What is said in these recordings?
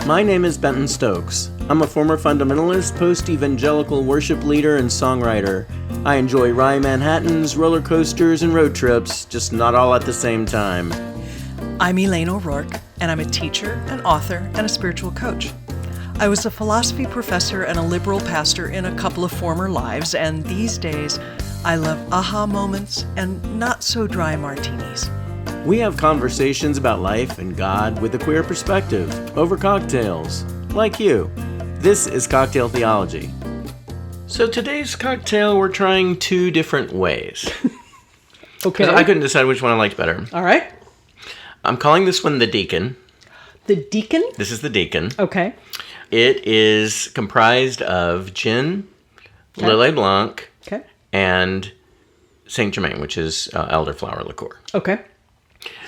My name is Benton Stokes. I'm a former fundamentalist, post-evangelical worship leader, and songwriter. I enjoy wry Manhattans, roller coasters, and road trips, just not all at the same time. I'm Elaine O'Rourke, and I'm a teacher, an author, and a spiritual coach. I was a philosophy professor and a liberal pastor in a couple of former lives, and these days I love aha moments and not-so-dry martinis. We have conversations about life and God with a queer perspective, over cocktails, like you. This is Cocktail Theology. So today's cocktail, we're trying two different ways. Okay. I couldn't decide which one I liked better. All right. I'm calling this one the Deacon. The Deacon? This is the Deacon. Okay. It is comprised of gin, Okay. Lillet Blanc, Okay. and Saint Germain, which is elderflower liqueur. Okay.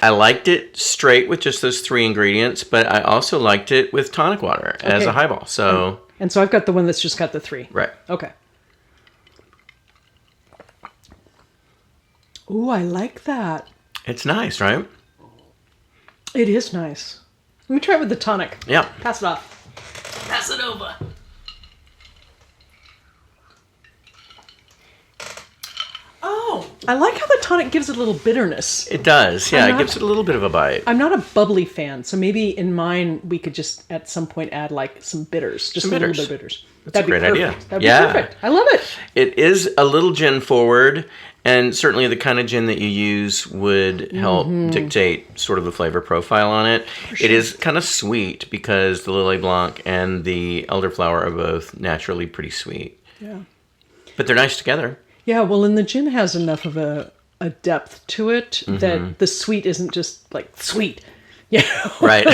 I liked it straight with just those three ingredients, but I also liked it with tonic water as Okay. a highball. So, And so I've got the one that's just got the three. right. Okay. Ooh, I like that. It's nice, right? It is nice. Let me try it with the tonic. Yeah. Pass it off. Pass it over. Oh, I like how the tonic gives it a little bitterness. It does. Yeah, I'm it not- gives it a little bit of a bite. I'm not a bubbly fan, so maybe in mine we could just at some point add like some bitters, just Some a little bitters. bit of bitters. That's a great idea. That'd Yeah. be perfect. I love it. It is a little gin forward, and certainly the kind of gin that you use would help dictate sort of the flavor profile on it. It is kind of sweet because the Lillet Blanc and the elderflower are both naturally pretty sweet. Yeah. But they're nice together. Yeah, well, and the gin has enough of a depth to it Mm-hmm. that the sweet isn't just like sweet. Yeah. Right.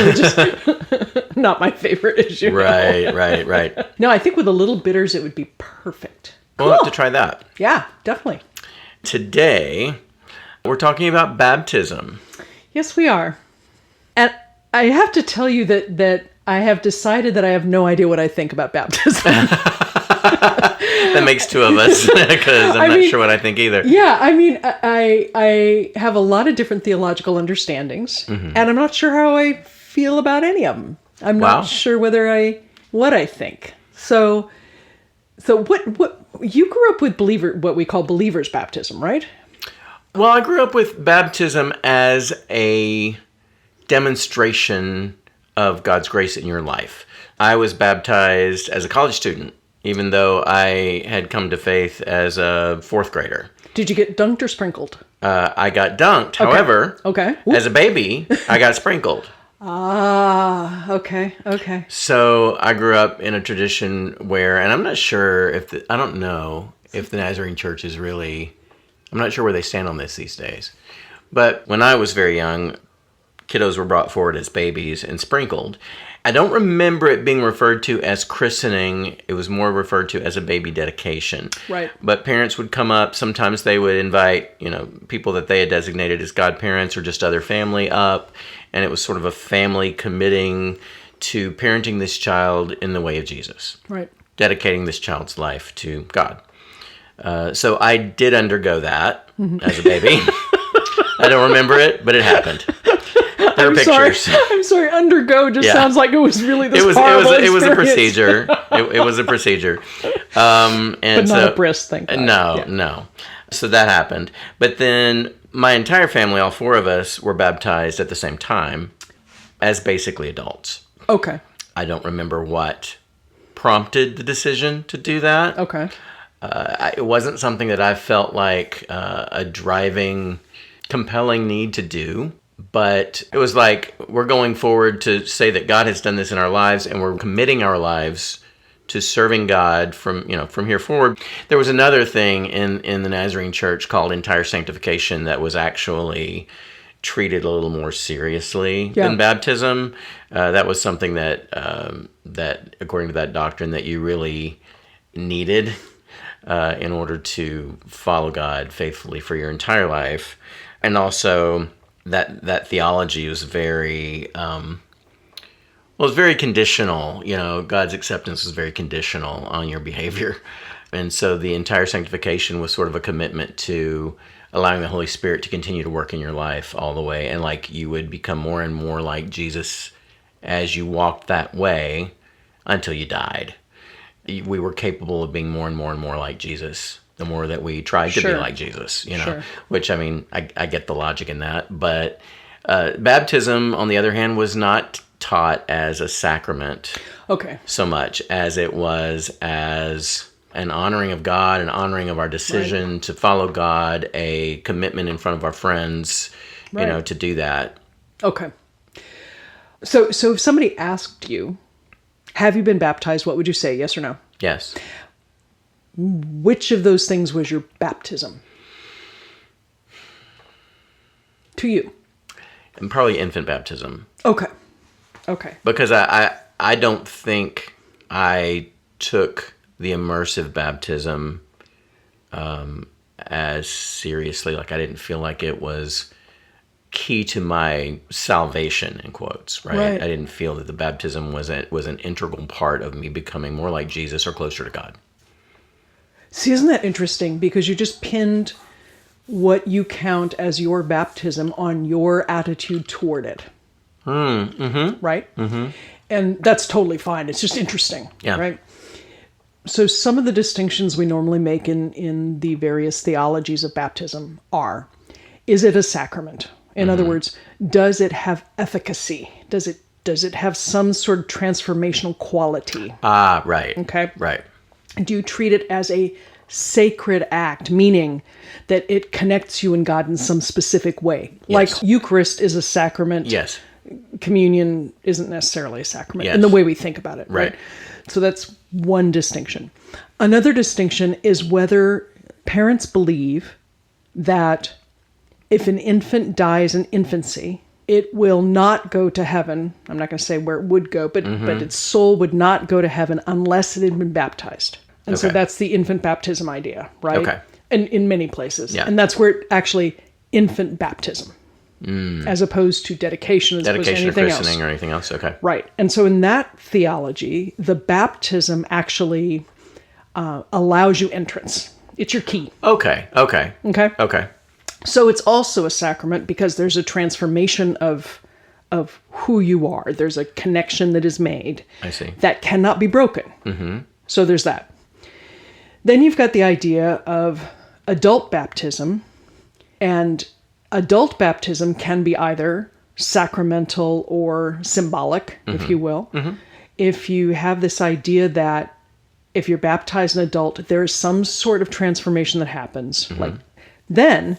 Not my favorite issue. Right. No, I think with a little bitters it would be perfect. We'll have to try that. Yeah, definitely. Today, we're talking about baptism. Yes, we are. And I have to tell you that I have decided that I have no idea what I think about baptism. That makes two of us, because I'm not sure what I think either. Yeah, I mean, I have a lot of different theological understandings, and I'm not sure how I feel about any of them. I'm Wow. not sure what I think. So what you grew up with what we call believers' baptism, right? Well, I grew up with baptism as a demonstration of God's grace in your life. I was baptized as a college student, even though I had come to faith as a fourth grader. Did you get dunked or sprinkled? I got dunked. However, Okay. as a baby, I got sprinkled. Ah, okay. So I grew up in a tradition where, and I'm not sure I don't know if the Nazarene Church is really, I'm not sure where they stand on this these days. But when I was very young, kiddos were brought forward as babies and sprinkled. I don't remember it being referred to as christening. It was more referred to as a baby dedication. Right. But parents would come up. Sometimes they would invite, people that they had designated as godparents or just other family up. And it was sort of a family committing to parenting this child in the way of Jesus. Right. Dedicating this child's life to God. So I did undergo that as a baby. I don't remember it, but it happened. There are pictures. I'm sorry. Undergo just Yeah. sounds like it was really this It was horrible a experience. procedure. It was a procedure. And But so, not a bris, thank God. No. So that happened. But then my entire family, all four of us, were baptized at the same time as basically adults. Okay. I don't remember what prompted the decision to do that. Okay. It wasn't something that I felt like a driving, compelling need to do. But it was like, we're going forward to say that God has done this in our lives, and we're committing our lives to serving God from here forward. There was another thing in the Nazarene Church called entire sanctification that was actually treated a little more seriously than baptism. That was something that according to that doctrine, that you really needed in order to follow God faithfully for your entire life. And also that theology was very it's very conditional. God's acceptance was very conditional on your behavior. And so the entire sanctification was sort of a commitment to allowing the Holy Spirit to continue to work in your life all the way, and like you would become more and more like Jesus as you walked that way until you died. We were capable of being more and more and more like Jesus the more that we tried to be like Jesus, which, I mean, I get the logic in that. But baptism, on the other hand, was not taught as a sacrament so much as it was as an honoring of God, an honoring of our decision to follow God, a commitment in front of our friends, to do that. Okay. So if somebody asked you, have you been baptized, what would you say, yes or no? Yes. Which of those things was your baptism? To you? And probably infant baptism. Okay. Because I don't think I took the immersive baptism as seriously. Like, I didn't feel like it was key to my salvation, in quotes, right? I didn't feel that the baptism was an integral part of me becoming more like Jesus or closer to God. See, isn't that interesting? Because you just pinned what you count as your baptism on your attitude toward it. Right? Mm-hmm. And that's totally fine. It's just interesting, right? So some of the distinctions we normally make in the various theologies of baptism are, is it a sacrament? In other words, does it have efficacy? Does it have some sort of transformational quality? Right. Okay. Right. Do you treat it as a sacred act, meaning that it connects you and God in some specific way? Yes. Like Eucharist is a sacrament. Yes. Communion isn't necessarily a sacrament in the way we think about it. Right. So that's one distinction. Another distinction is whether parents believe that if an infant dies in infancy, it will not go to heaven. I'm not going to say where it would go, but its soul would not go to heaven unless it had been baptized. And so that's the infant baptism idea, right? Okay. And in many places. Yeah. And that's where actually infant baptism, as opposed to dedication, as opposed to anything else. Dedication or christening or anything else, okay. Right. And so in that theology, the baptism actually allows you entrance. It's your key. Okay. So it's also a sacrament because there's a transformation of who you are. There's a connection that is made. I see. That cannot be broken. Mm-hmm. So there's that. Then you've got the idea of adult baptism. And adult baptism can be either sacramental or symbolic, if you will. Mm-hmm. If you have this idea that if you're baptized an adult, there is some sort of transformation that happens. Like then,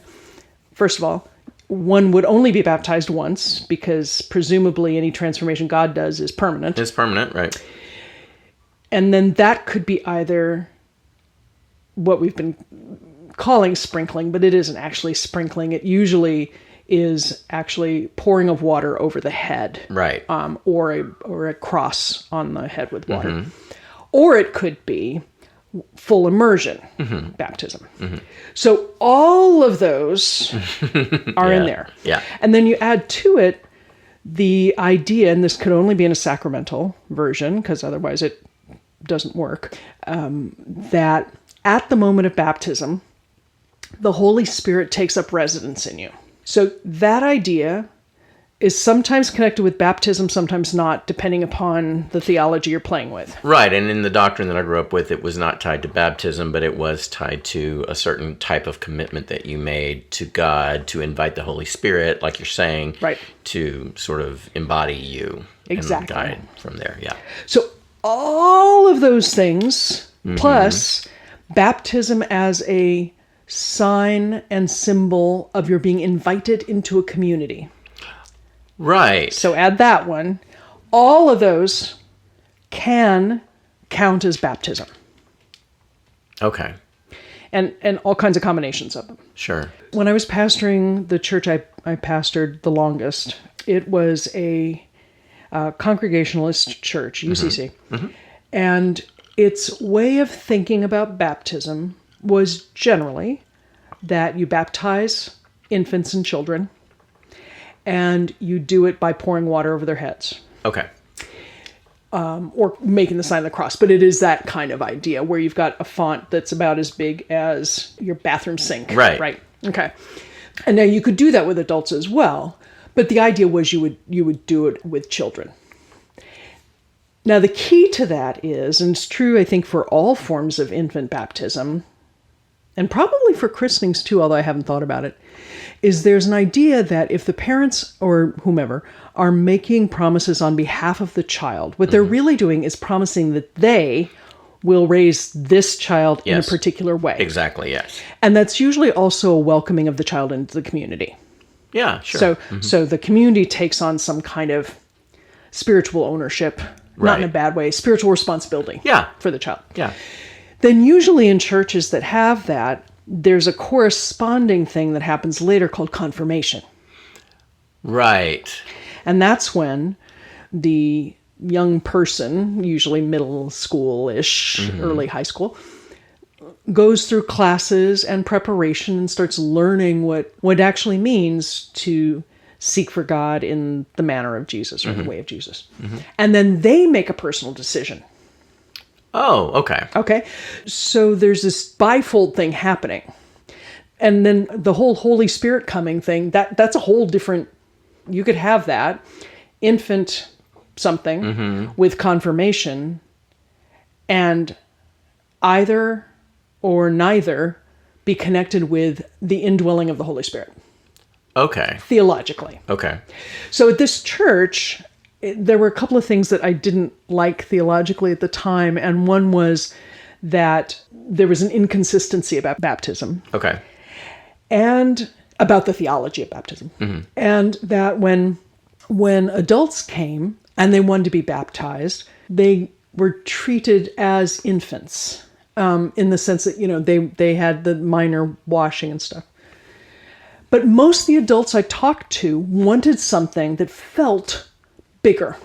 first of all, one would only be baptized once because presumably any transformation God does is permanent. It's permanent, right. And then that could be either what we've been calling sprinkling, but it isn't actually sprinkling. It usually is actually pouring of water over the head. Right. Or a cross on the head with water. Mm-hmm. Or it could be full immersion baptism. Mm-hmm. So all of those are in there. Yeah. And then you add to it the idea, and this could only be in a sacramental version, because otherwise it doesn't work, that at the moment of baptism, the Holy Spirit takes up residence in you. So that idea is sometimes connected with baptism, sometimes not, depending upon the theology you're playing with. Right, and in the doctrine that I grew up with, it was not tied to baptism, but it was tied to a certain type of commitment that you made to God to invite the Holy Spirit, like you're saying, to sort of embody you and guide from there. Yeah. So all of those things, plus baptism as a sign and symbol of your being invited into a community. Right. So add that one. All of those can count as baptism. Okay. And all kinds of combinations of them. Sure. When I was pastoring the church I pastored the longest, it was a Congregationalist church, UCC. Mm-hmm. And its way of thinking about baptism was generally that you baptize infants and children, and you do it by pouring water over their heads. Okay. Or making the sign of the cross. But it is that kind of idea where you've got a font that's about as big as your bathroom sink. Right. Right. Okay. And now you could do that with adults as well, but the idea was you would do it with children. Now, the key to that is, and it's true, I think, for all forms of infant baptism, and probably for christenings too, although I haven't thought about it, is there's an idea that if the parents or whomever are making promises on behalf of the child, what they're really doing is promising that they will raise this child in a particular way. Exactly, yes. And that's usually also a welcoming of the child into the community. Yeah, sure. So the community takes on some kind of spiritual ownership, not in a bad way, spiritual responsibility for the child. Yeah. Then usually in churches that have that, there's a corresponding thing that happens later called confirmation. Right. And that's when the young person, usually middle school-ish, early high school, goes through classes and preparation and starts learning what it actually means to seek for God in the manner of Jesus or the way of Jesus. And then they make a personal decision. Oh, okay. Okay. So there's this bifold thing happening. And then the whole Holy Spirit coming thing, that's a whole different, you could have that infant something with confirmation, and either or neither be connected with the indwelling of the Holy Spirit. Okay. Theologically. Okay. So at this church, there were a couple of things that I didn't like theologically at the time, and one was that there was an inconsistency about baptism. Okay. And about the theology of baptism. And that when adults came and they wanted to be baptized, they were treated as infants, in the sense that, they had the minor washing and stuff. But most of the adults I talked to wanted something that felt bigger.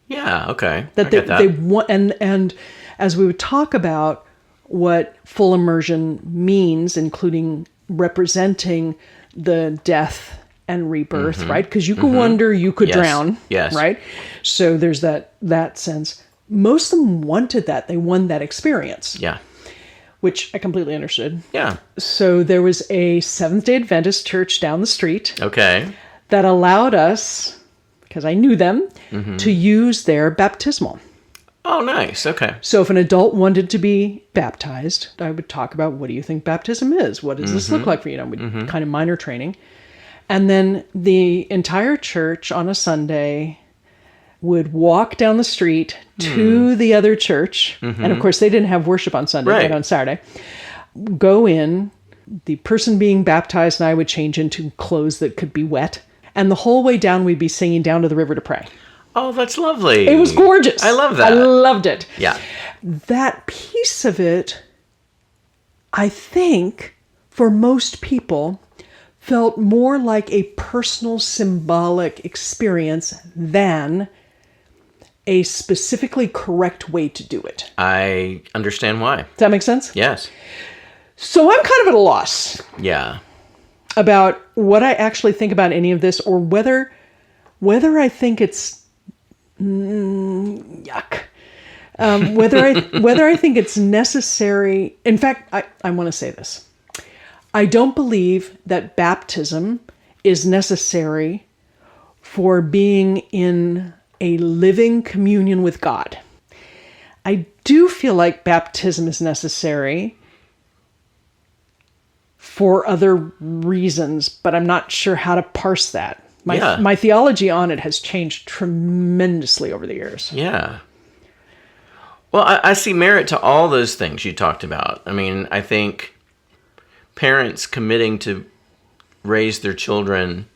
Yeah, okay. That I get that. they want, and as we would talk about what full immersion means, including representing the death and rebirth, right? Because you could wonder, you could drown, right? So there's that sense. Most of them wanted that. They wanted that experience. Yeah. Which I completely understood. Yeah. So there was a Seventh-day Adventist church down the street. Okay. That allowed us, because I knew them, to use their baptismal. Oh, nice. Okay. So if an adult wanted to be baptized, I would talk about, what do you think baptism is? What does this look like for you? With kind of minor training. And then the entire church on a Sunday would walk down the street to the other church. And of course, they didn't have worship on Sunday, but on Saturday. Go in, the person being baptized and I would change into clothes that could be wet. And the whole way down, we'd be singing Down to the River to Pray. Oh, that's lovely. It was gorgeous. I love that. I loved it. Yeah. That piece of it, I think, for most people, felt more like a personal symbolic experience than a specifically correct way to do it. I understand why. Does that make sense? Yes. So I'm kind of at a loss Yeah. about what I actually think about any of this, or whether I think it's yuck. Whether I think it's necessary. In fact, I want to say this. I don't believe that baptism is necessary for being in a living communion with God. I do feel like baptism is necessary for other reasons, but I'm not sure how to parse that. My theology on it has changed tremendously over the years. Yeah. Well, I see merit to all those things you talked about. I mean, I think parents committing to raise their children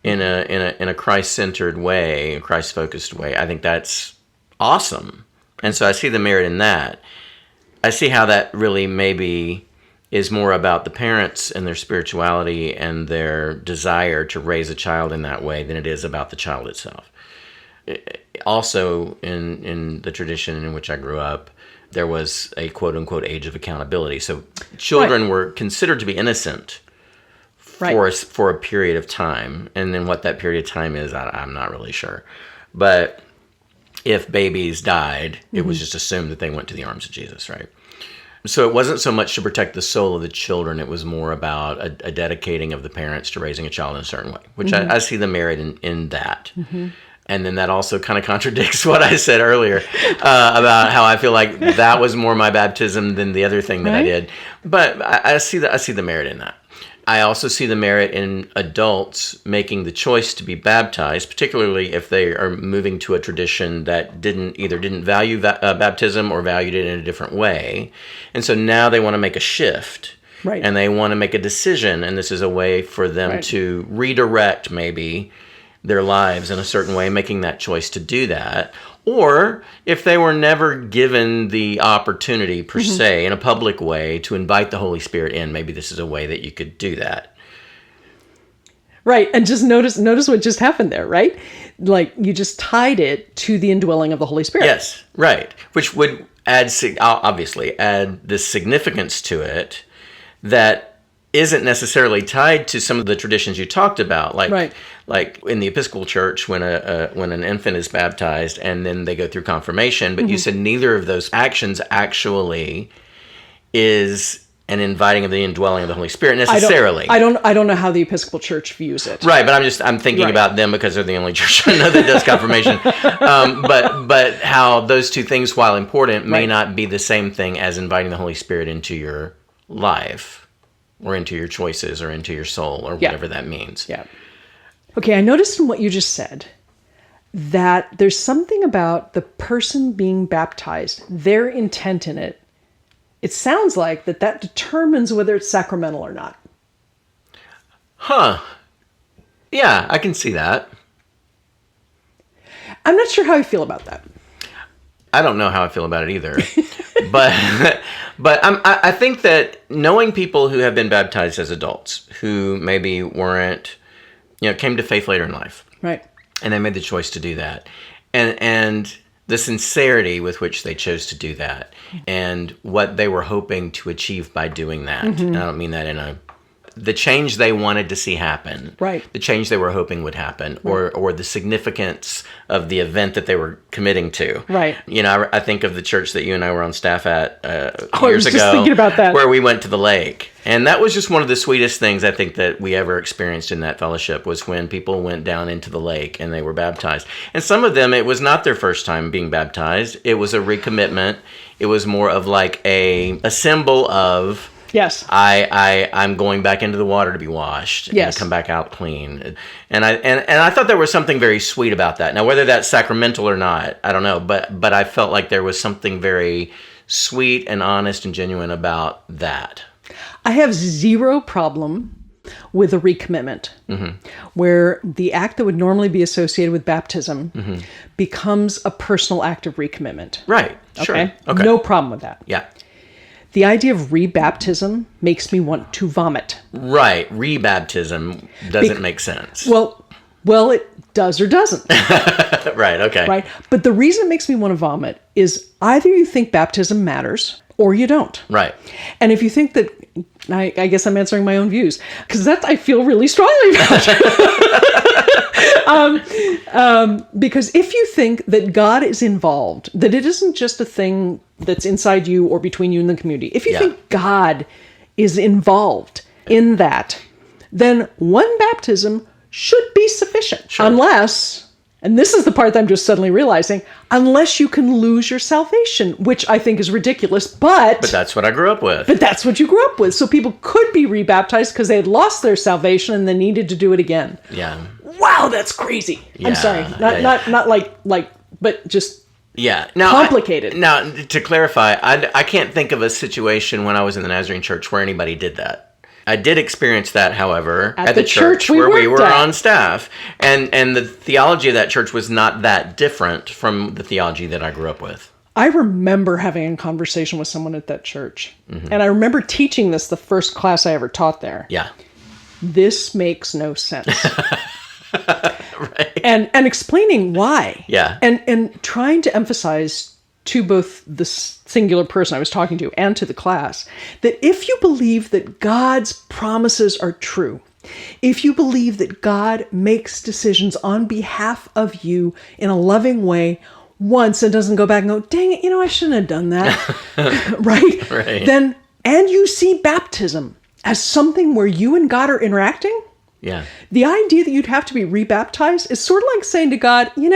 in a Christ-centered way, a Christ-focused way, I think that's awesome. And so I see the merit in that. I see how that really maybe is more about the parents and their spirituality and their desire to raise a child in that way than it is about the child itself. Also, in the tradition in which I grew up, there was a quote-unquote age of accountability. So children were considered to be innocent for a period of time. And then what that period of time is, I'm not really sure. But if babies died, it was just assumed that they went to the arms of Jesus, right? So it wasn't so much to protect the soul of the children. It was more about a dedicating of the parents to raising a child in a certain way, which I see the merit in that. And then that also kind of contradicts what I said earlier about how I feel like that was more my baptism than the other thing that I did. But I see the merit in that. I also see the merit in adults making the choice to be baptized, particularly if they are moving to a tradition that didn't value baptism or valued it in a different way. And so now they want to make a shift. Right. And they want to make a decision, and this is a way for them to redirect maybe their lives in a certain way, making that choice to do that. Or if they were never given the opportunity, per se, in a public way to invite the Holy Spirit in, maybe this is a way that you could do that. Right. And just notice what just happened there, right? Like you just tied it to the indwelling of the Holy Spirit. Yes, right. Which would obviously add this significance to it that isn't necessarily tied to some of the traditions you talked about, like in the Episcopal Church when an infant is baptized and then they go through confirmation. But you said neither of those actions actually is an inviting of the indwelling of the Holy Spirit necessarily. I don't know how the Episcopal Church views it. Right, but I'm thinking about them because they're the only church I know that does confirmation. But how those two things, while important, may not be the same thing as inviting the Holy Spirit into your life or into your choices or into your soul or whatever that means. Yeah. Okay, I noticed in what you just said that there's something about the person being baptized, their intent in it. It sounds like that determines whether it's sacramental or not. Huh. Yeah, I can see that. I'm not sure how I feel about that. I don't know how I feel about it either. but I think that knowing people who have been baptized as adults, who maybe weren't, came to faith later in life. Right. And they made the choice to do that. And the sincerity with which they chose to do that and what they were hoping to achieve by doing that. And I don't mean that the change they wanted to see happen, the change they were hoping would happen, or the significance of the event that they were committing to. Right. I think of the church that you and I were on staff at years ago. I was just thinking about that. Where we went to the lake. And that was just one of the sweetest things I think that we ever experienced in that fellowship was when people went down into the lake and they were baptized. And some of them, it was not their first time being baptized. It was a recommitment. It was more of like a symbol of... Yes. I'm going back into the water to be washed and come back out clean. And I thought there was something very sweet about that. Now, whether that's sacramental or not, I don't know. But I felt like there was something very sweet and honest and genuine about that. I have zero problem with a recommitment, where the act that would normally be associated with baptism becomes a personal act of recommitment. Right. Sure. Okay? Okay. No problem with that. Yeah. The idea of rebaptism makes me want to vomit. Right. Rebaptism doesn't make sense. Well, it does or doesn't. Right. Okay. Right. But the reason it makes me want to vomit is either you think baptism matters or you don't. Right. And if you think that, I guess I'm answering my own views because that I feel really strongly about. Because if you think that God is involved, that it isn't just a thing that's inside you or between you and the community. If you think God is involved in that, then one baptism should be sufficient. Sure. Unless, and this is the part that I'm just suddenly realizing, unless you can lose your salvation, which I think is ridiculous, but that's what I grew up with. But that's what you grew up with. So people could be rebaptized because they had lost their salvation and they needed to do it again. Yeah. Wow, that's crazy. Yeah, I'm sorry. Not like, but just complicated. Now, to clarify, I can't think of a situation when I was in the Nazarene church where anybody did that. I did experience that, however, at the church where we were on staff. And the theology of that church was not that different from the theology that I grew up with. I remember having a conversation with someone at that church. And I remember teaching this the first class I ever taught there. Yeah. This makes no sense. Right. And explaining why. Yeah. And trying to emphasize to both the singular person I was talking to and to the class, that if you believe that God's promises are true, if you believe that God makes decisions on behalf of you in a loving way once and doesn't go back and go, dang it, I shouldn't have done that, right? Then, and you see baptism as something where you and God are interacting, Yeah. The idea that you'd have to be rebaptized is sort of like saying to God, you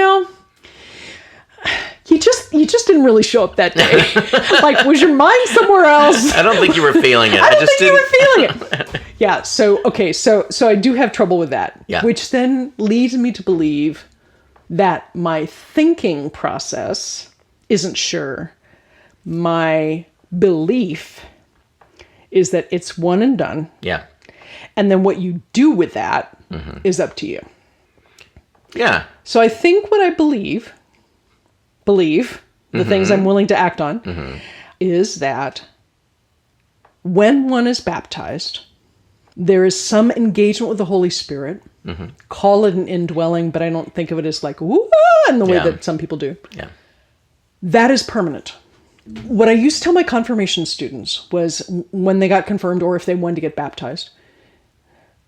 just didn't really show up that day. Like, was your mind somewhere else? I don't think you were feeling it. I don't think you were feeling it. Yeah. So I do have trouble with that. Yeah. Which then leads me to believe that my thinking process isn't sure. My belief is that it's one and done. Yeah. And then what you do with that is up to you. Yeah. So I think what I believe, the things I'm willing to act on, is that when one is baptized, there is some engagement with the Holy Spirit. Call it an indwelling, but I don't think of it as like, woo, in the way that some people do. Yeah. That is permanent. What I used to tell my confirmation students was when they got confirmed or if they wanted to get baptized,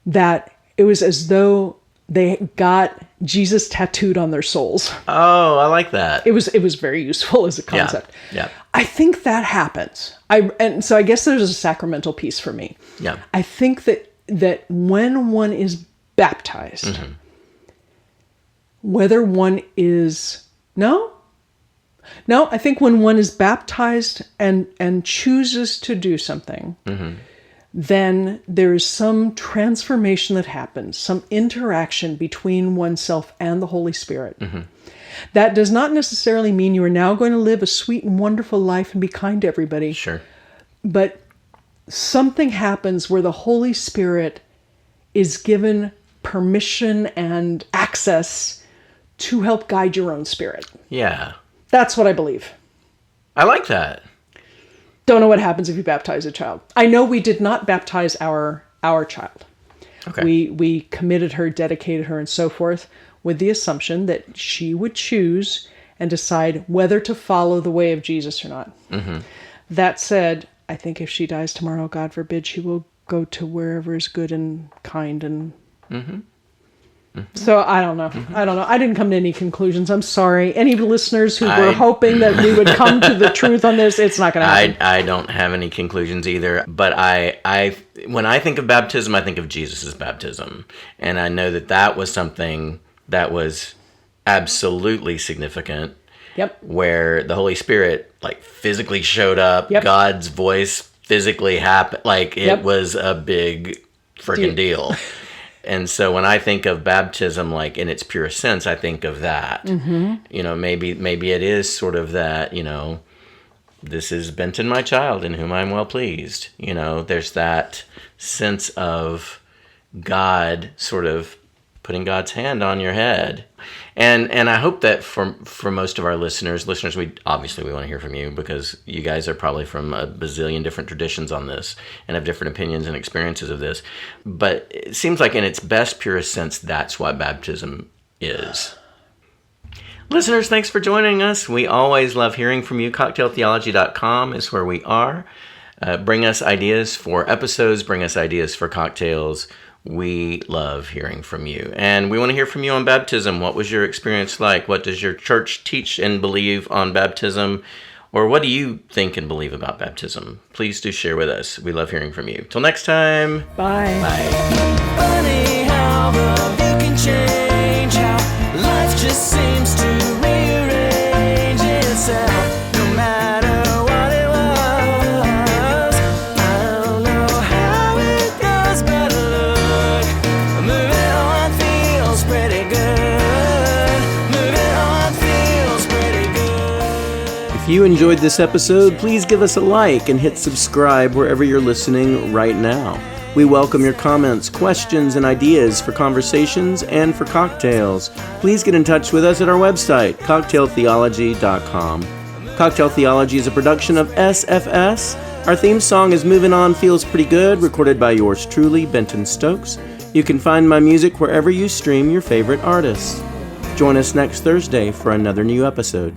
that it was as though they got Jesus tattooed on their souls. Oh, I like that. It was very useful as a concept. Yeah. I think that happens. And so I guess there's a sacramental piece for me. Yeah. I think that when one is baptized, whether one is I think when one is baptized and chooses to do something, then there is some transformation that happens, some interaction between oneself and the Holy Spirit. That does not necessarily mean you are now going to live a sweet and wonderful life and be kind to everybody. Sure. But something happens where the Holy Spirit is given permission and access to help guide your own spirit. Yeah. That's what I believe. I like that. Don't know what happens if you baptize a child. I know we did not baptize our child. Okay. We committed her, dedicated her, and so forth with the assumption that she would choose and decide whether to follow the way of Jesus or not. That said, I think if she dies tomorrow, God forbid, she will go to wherever is good and kind and... So I don't know. I didn't come to any conclusions. I'm sorry. Any listeners who were hoping that we would come to the truth on this, it's not going to happen. I don't have any conclusions either. But I when I think of baptism, I think of Jesus' baptism. And I know that was something that was absolutely significant. Yep. Where the Holy Spirit like physically showed up. Yep. God's voice physically happened. Like it was a big freaking deal. And so when I think of baptism, like in its pure sense, I think of that. Maybe it is sort of that, this is Benton, my child, in whom I'm well pleased. There's that sense of God sort of putting God's hand on your head. And I hope that for most of our listeners, we want to hear from you because you guys are probably from a bazillion different traditions on this and have different opinions and experiences of this. But it seems like in its best, purest sense, that's what baptism is. Listeners, thanks for joining us. We always love hearing from you. CocktailTheology.com is where we are. Bring us ideas for episodes. Bring us ideas for cocktails. We love hearing from you. And we want to hear from you on baptism. What was your experience like? What does your church teach and believe on baptism? Or what do you think and believe about baptism? Please do share with us. We love hearing from you. Till next time. Bye. Bye. Funny how the view can change, how life just seems to rearrange itself. No matter what it was, I don't know how it goes, but look, moving on feels pretty good. Moving on feels pretty good. If you enjoyed this episode, please give us a like and hit subscribe wherever you're listening right now. We welcome your comments, questions, and ideas for conversations and for cocktails. Please get in touch with us at our website, cocktailtheology.com. Cocktail Theology is a production of SFS. Our theme song is Moving On Feels Pretty Good, recorded by yours truly, Benton Stokes. You can find my music wherever you stream your favorite artists. Join us next Thursday for another new episode.